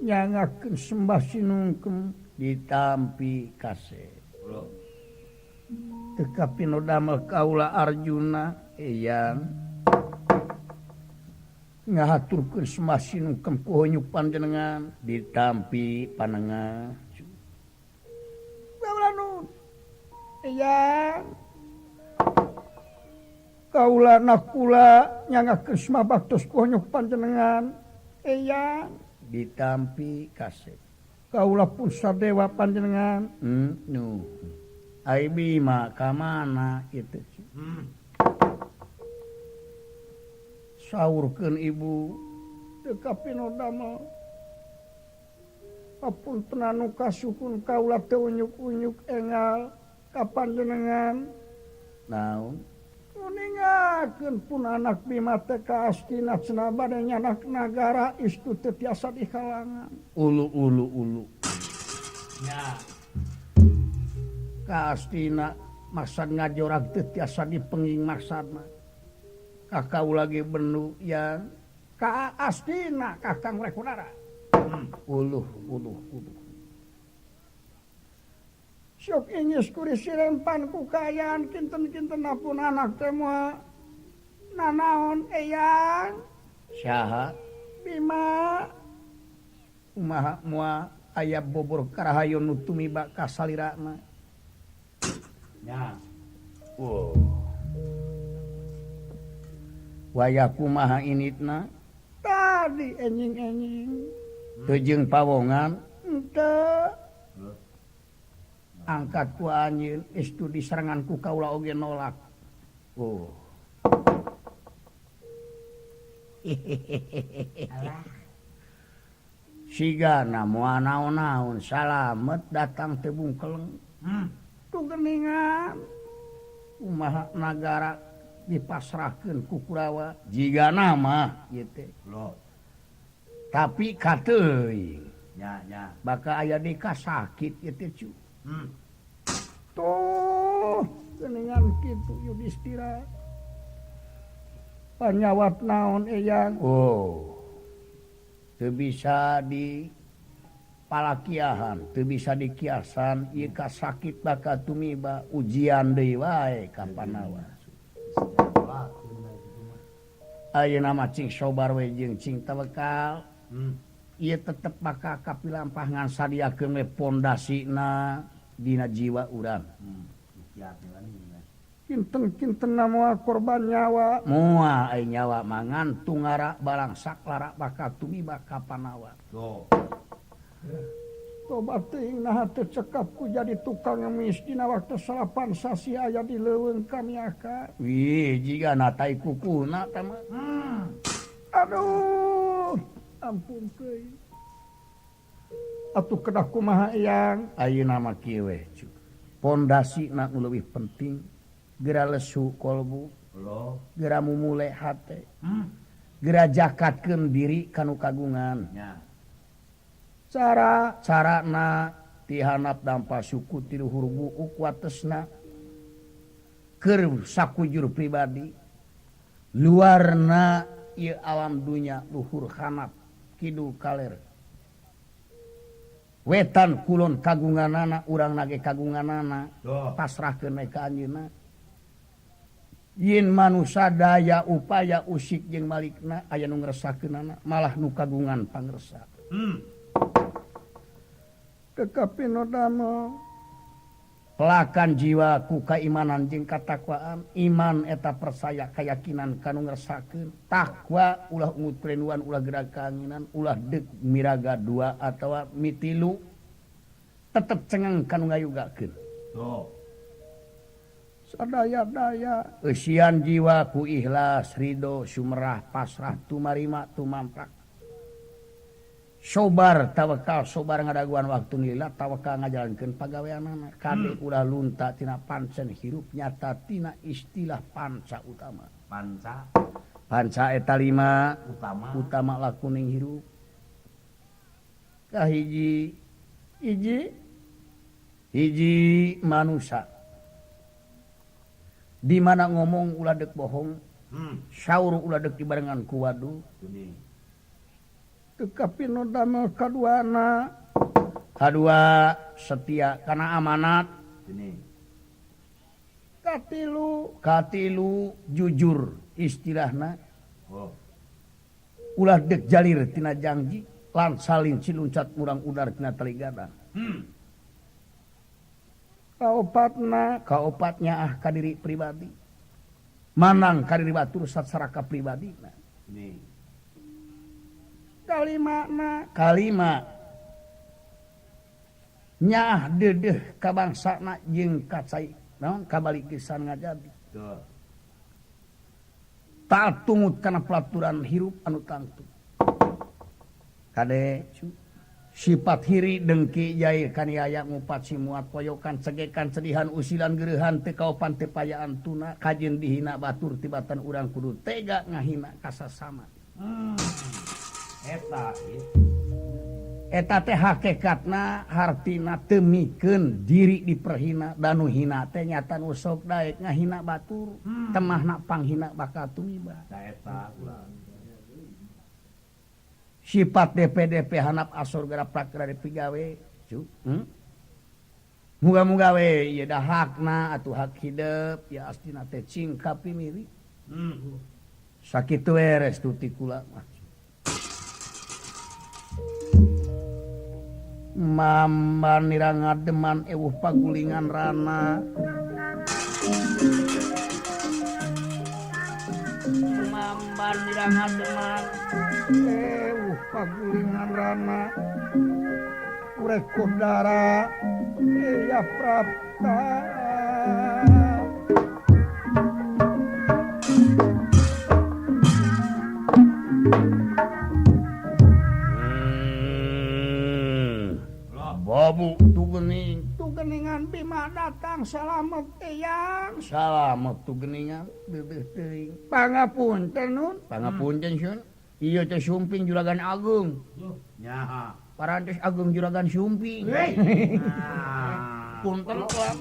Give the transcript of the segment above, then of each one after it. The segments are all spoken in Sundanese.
nyangakeun sembah sinungkem ditampi kase teka pinodamel kaula Arjuna eyang ngahaturkeun sembah sinungkem ku honyuk panjenengan ditampi panengah kaula nuhun eyang kaula nakula nyangakeun sembah baktos ku honyuk panjenengan eyang ditampi kase kaula pun sadewa panjenengan nu ai bima ka mana kitu saurkeun ibu teu pinodamel apunten anu kasukun kaula teu unyuk-unyuk engal ka panjenengan naon ningakeun pun anak Bima teh ka Astina cenah bade nyanak nagara istu teu tiasa dihalangan ulu nya ka Astina maksad ngajorag teu tiasa dipenging maksudna ka kaula ge bendu yang ka Astina Kakang Rekodara uluh sok ingis kuri sirempan ku kayaan kinten-kinten apun anak teh moal nanaon eyang saha Bima kumaha moal aya bobor karahayu nu tumiba ka salirana nya waya kumaha initna tadi enjing-enjing teu jeung pawongan henteu angkat ku anjeun istu diserangan ku kaula oge nolak sigana moal naon-naon salamet datang teu bungkeleng tu geuningan kumaha nagara dipasrahkeun ku Kurawa jigana mah ieu teh tapi kateuing nya baka aya deka sakit ieu teh cu tuh geuningan kitu Yudhistira panyawat naon eyang teu bisa di palakiahan teu bisa dikiasan ieu ka sakit baka tumiba ujian deui wae ka panawa ayeuna mah cing sobar we jeung cing tawakal ieu tetep bakal kapilampah ngan sadiakeun we pondasina dina jiwa urang kinten-kinten moal korban nyawa moal ai nyawa mah ngantung ngara balang saklara bakal tumiba ka panawa tobat teuing naha teu cekap ku jadi tukang ngemis dina waktu salapan sasi aya di leuweung kamiaka wih jigana tai kukuna teh mah aduh ampun teuing atuh kedah kumaha eyang ayeuna mah kieu we pondasina nu leuwih penting geura lesu kolbu geura mumule hate geura jakatkeun diri kanu kagungan carana ti hanap dampa suku ti luhur buuk watesna keur sakujur pribadi luarna ieu alam dunya luhur hanap kidul kaler wetan kulon kagunganana urang nage kagunganana pasrahkeun we ka anjeunna yen manusa daya upaya usik jeung malikna aya nu ngresahkeunana malah nu kagungan pangresa kekapinodamel pelakan jiwa ku kaimanan jeung katakwaan iman eta percaya keyakinan kanu ngresahkeun takwa ulah ungut perenuan ulah gerak kaanginan ulah deuk miraga dua atawa mitilu tetep cengeng kanu ngayugakeun sadaya-daya eusian jiwa ku ikhlas ridho sumerah pasrah tumarima tumampak sobar tawakal sobar ngadaguan waktu nilila tawakal ngajalankeun pagaweanana kade ulah lunta tina pancen hirup nyata tina istilah panca utama panca eta 5 utama lakuning hirup kahiji hiji manusia di mana ngomong ulah deuk bohong saur ulah deuk dibarengan ku wadu tekapi nu damel kaduana setia kana amanat katilu jujur istilahna ulah dek jalir tina janji lan saling ciluncat murang udar tina tali gadang kaopatnya kadiri pribadi manang kadiri batur satsaraka pribadi kalimat nyah dedeh kabangsana jeung kacai naon kabalik kisan ngajadi tak tungut kana pelaturan hirup anu tangtu kade sifat hiri dengki jair kaniaya ngupat simuat poyokan cegekan sedihan usilan gereuhan teu kaopan teu payaan tuna kajeun dihina batur tibatan urang kudu tega ngahina kasasama eta teh hakikatna hartina teu mikeun diri diperhina dan nu hina teh nyata nu sok daek ngahina batur temahna panghina bakal tumiba eta sifat DP hanap asor gara prakara dipigawe muga-muga we ieu da hakna atuh hak hidup ya astina teh cingkap miri sakitu we restu ti kula mah mamban nira ngademan ewuh pagulingan rana mamban nira ngademan pagulingan rana urek kodara ya prapta babu tugeningan bima datang salamet eyang salamet tugeningan dedeh teuing pangapunten nun pangapunten sun iya teh sumping juragan agung nyaha parantos agung juragan sumping punten kok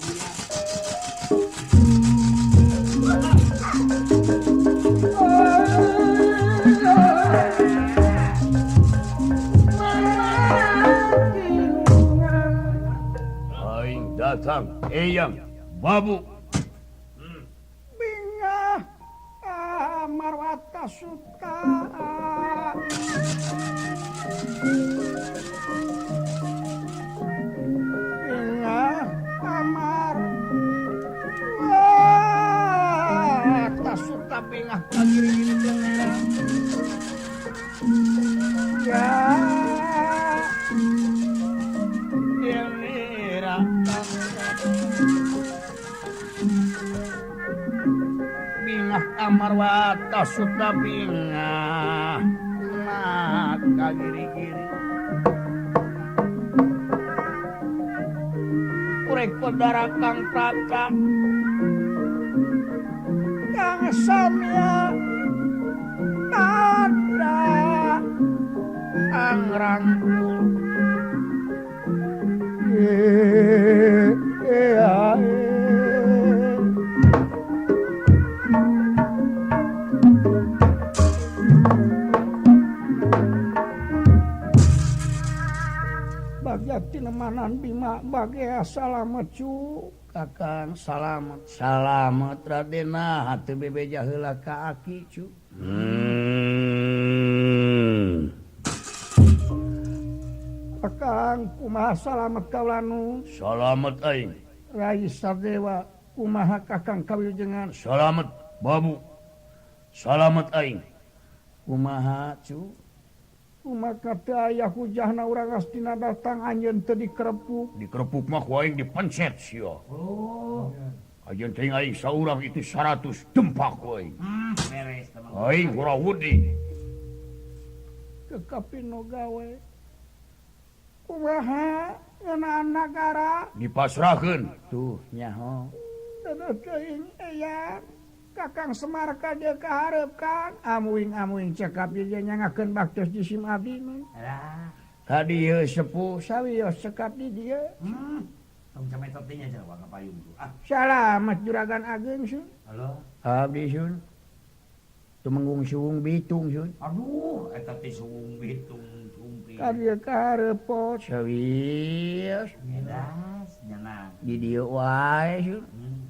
aing datang eyang babu bingah marwata suta bingah amar wata suta bingah kagiri ya bingah amarwata suta bingah maka giri-giri urek pedara kang praka kang samya ada angrangkul Tinemanan bima bagai salamet cu kakang salamet Radena hati bebeja heula ka aki cu kakang kumaha salamet kaulanu salamet aing Rai Sardewa kumaha kakang kawilujengan salamet babu salamet aing kumaha cu maka teu aya hujahna urang astina datang anjeun teu dikerepuk mah ku aing dipencet sia anjeun teh aing saurang itu 100 dempak ku aing beres aing Gurawudi kekapi no gawe kumaha ngeunaan nagara dipasrahkeun tuh nyaho teuing eyang kakang Semar kade kaharepkan amuing cekap dia nyangakeun baktos di sim abdi mah ka dieu sepuh sawios cekap di dieu tong cametot teh nya jawa kapayung tuh salamet juragan ageung sun halo abdi sun Tumenggung suung bitung aduh eta teh suung bitung sumpri karya karepo sawios edas nyenang di dieu wae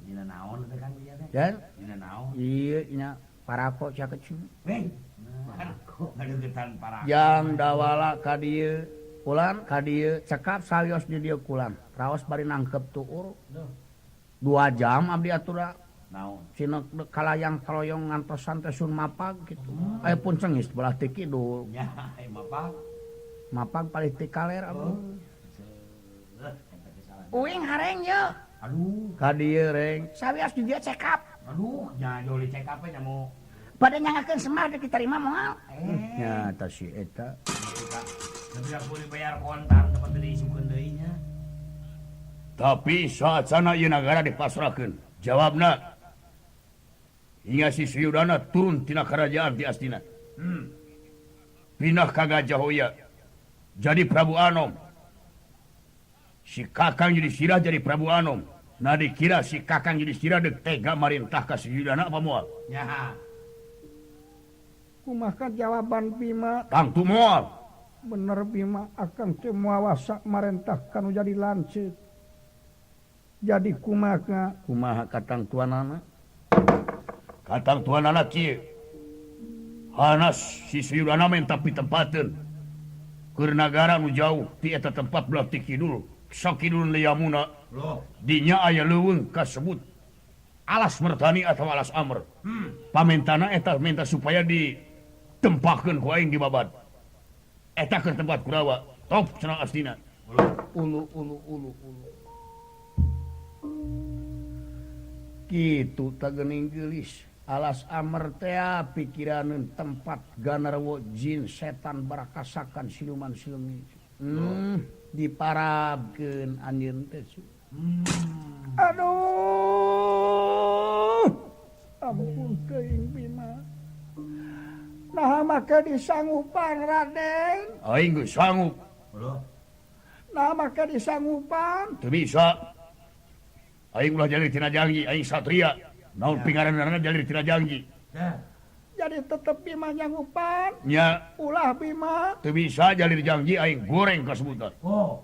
dina naon teh kan dia teh dan dina naon ieu nya parako cakecu weh ngadegetan para jang dawala ka dieu kulan ka dieu cekap salios di dieu kulan raos bari nangkep tuur 2 jam abdi atura naon cina kalayang kaloyong ngantosan teh sun mapag gitu aya pun cengis belah teu kidul nya mapag mapag palih teu kaler abdi eta kesalahan uing hareng ye aduh ka dieu reng sawios di dieu cekap aduh nya joli cek apa nya mau pada nyangakeun semah teh diterima moal nya eta si eta tapi aku dibayar kontan tempat diisukeun deui nya tapi saat sana ieu nagara dipasrahkeun jawabna hingga si Suyudana turun tina kerajaan di Astina pindah ka Gajahoya jadi Prabu Anom si Kakang Yudhistira jadi Prabu Anom nah dikira si Kakang Yudhistira dek tega marintah ka Suyudana apa moal nya kumaha jawaban Bima tang tu moal bener Bima akang teu moal wasa marentah kanu jadi lanceuk jadi kumaha katang tuanana katang tuanana kieu hanas si Suyudana minta pitempateun keur nagara nu jauh ti eta tempat belah ti kidul sok kidul Yamuna loh dinya aya leuweung kasebut alas mertani atau alas amr pamentana eta minta supaya ditempakeun ku aing di babad eta keur tempat Kurawa top cenah Astina ulu kitu tagening geulis alas amr teh pikiraneun tempat ganarwo jin setan barakasakan siluman-siluman diparabkeun anjeun teh aduh ampun teuing Bima nah maka disanggupan Raden aing geus sanggup loh nah maka disanggupan Teu bisa. Aing ulah jalur tina janji, aing satria. Naon pingaranna jalur tina janji. dah jadi tetep Bima nyanggupan Nya ulah Bima teu bisa jalur janji aing goreng kasebutan. oh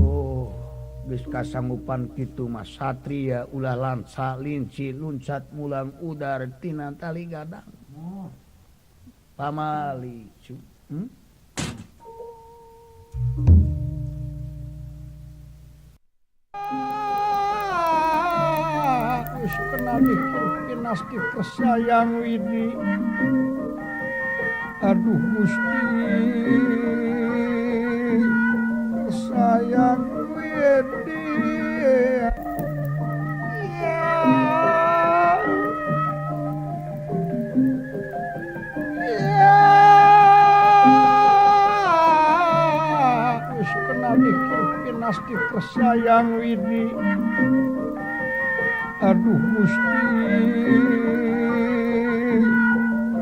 oh geus kasanggupan kitu mah satria ulah lansa linci luncat mulang udar tina tali gadang oh pamali wis kena bikin pinasti kesayang Widi aduh Gusti kesayang Widi wis kena bikin pinasti kesayang Widi aduh Gusti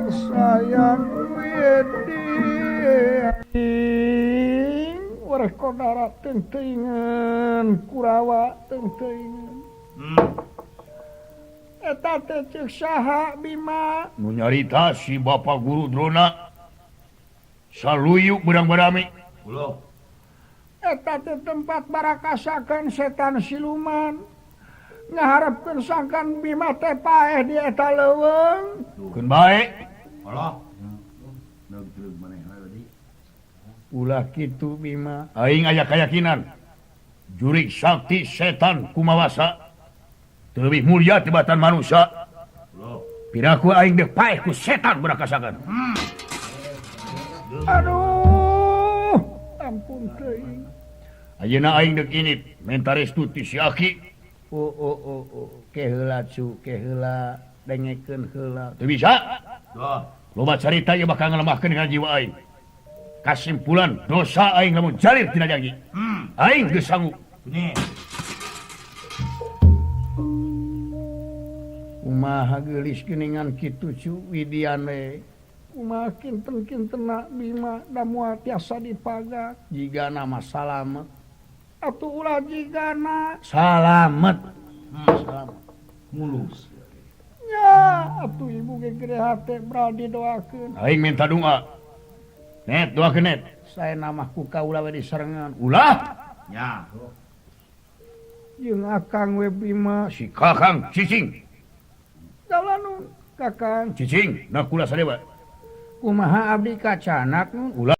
sayang Widi wareh kodara teuing Kurawa teuing eta teh ceuk saha Bima Nu nyarita si Bapak Guru Drona saluyu berang-berami. loh eta teh tempat barakasakan setan siluman ngaharepkeun sangkan Bima teh paeh di eta leuweung Keun bae. Allah neug manehna tadi ulah kitu Bima Aing aya kayakinan jurig sakti setan kumawasa teu leuwih mulia tibatan manusia. loh Piraku aing dek paeh ku setan berakasakan. aduh ampun teuing Ayeuna aing dek init minta restu ti si Aki. keheula cu keheula dengekeun heula Teu bisa. loh Loba carita ieu bakal ngalemahkeun kana jiwa aing. Kasimpulan dosa aing lamun jalir tina janji. Aing geus sanggup. nih kumaha geulis geuningan kitu cu Widiane kumaha kinten-kintenna Bima da moal tiasa dipagak jigana mah salamet atuh ulah jigana Salamet. salamet mulus Ya atuh ibu gegere hate berarti doakeun. Aing minta doa. Net doakeun net. Saya nama ku kaula we diserengan. Ulah Ya. Jeung Akang we Bima si Kakang Cicing. dalanun Kakang. Cicing, nah kula sadewa. Kumaha abdi kacanak nun? Ulah